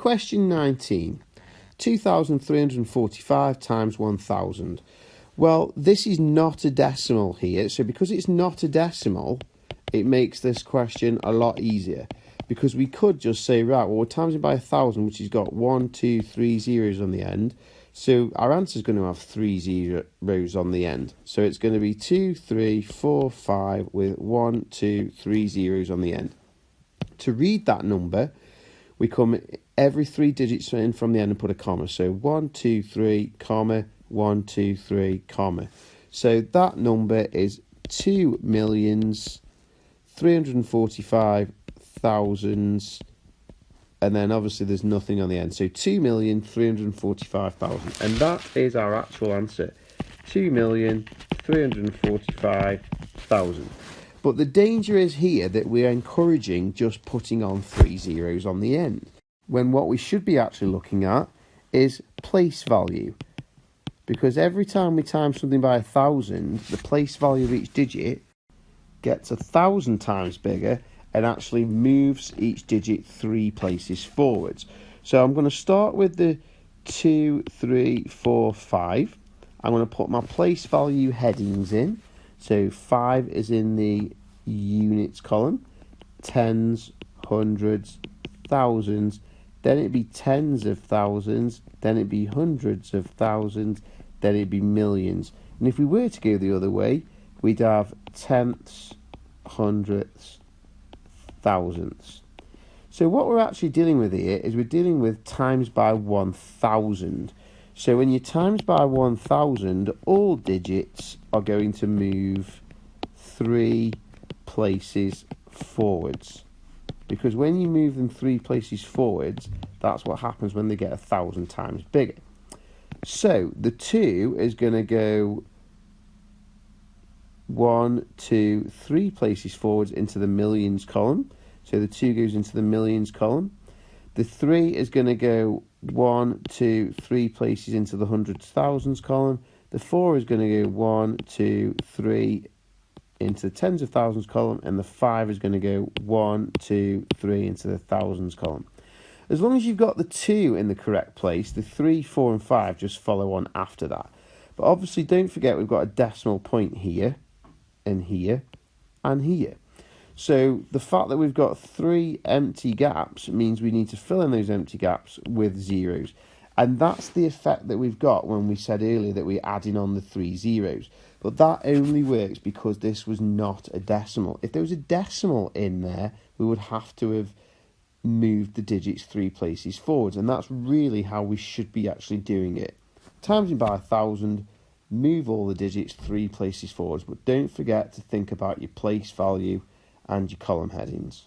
question 19, 2,345 times 1,000. Well, this is not a decimal here, so because it's not a decimal, it makes this question a lot easier. Because we could just say, right, well, we're timesing by 1,000, which has got 1, 2, 3 zeros on the end. So our answer is going to have 3 zeros on the end. So it's going to be 2, 3, 4, 5 with 1, 2, 3 zeros on the end. To read that number, we come every 3 digits in from the end and put a comma. So 1, 2, 3, comma, 1, 2, 3, comma. So that number is 2,345,000, and then obviously there's nothing on the end. So 2,345,000, and that is our actual answer, 2,345,000. But the danger is here that we're encouraging just putting on 3 zeros on the end, when what we should be actually looking at is place value. Because every time we times something by 1,000, the place value of each digit gets 1,000 times bigger and actually moves each digit 3 places forwards. So I'm going to start with the 2, 3, 4, 5. I'm going to put my place value headings in. So 5 is in the units column, tens, hundreds, thousands, then it'd be tens of thousands, then it'd be hundreds of thousands, then it'd be millions. And if we were to go the other way, we'd have tenths, hundredths, thousandths. So what we're actually dealing with here is we're dealing with times by 1,000. So when you times by 1,000, all digits are going to move 3 places forwards. Because when you move them 3 places forwards, that's what happens when they get 1,000 times bigger. So the 2 is going to go 1, 2, 3 places forwards into the millions column. So the 2 goes into the millions column. The 3 is going to go 1, 2, 3 places into the hundreds, thousands column. The 4 is going to go 1, 2, 3 into the tens of thousands column. And the 5 is going to go 1, 2, 3 into the thousands column. As long as you've got the 2 in the correct place, the 3, 4 and 5 just follow on after that. But obviously don't forget we've got a decimal point here and here and here. So the fact that we've got 3 empty gaps means we need to fill in those empty gaps with zeros. And that's the effect that we've got when we said earlier that we're adding on the 3 zeros. But that only works because this was not a decimal. If there was a decimal in there, we would have to have moved the digits 3 places forwards. And that's really how we should be actually doing it. Timesing by 1,000, move all the digits 3 places forwards. But don't forget to think about your place value and your column headings.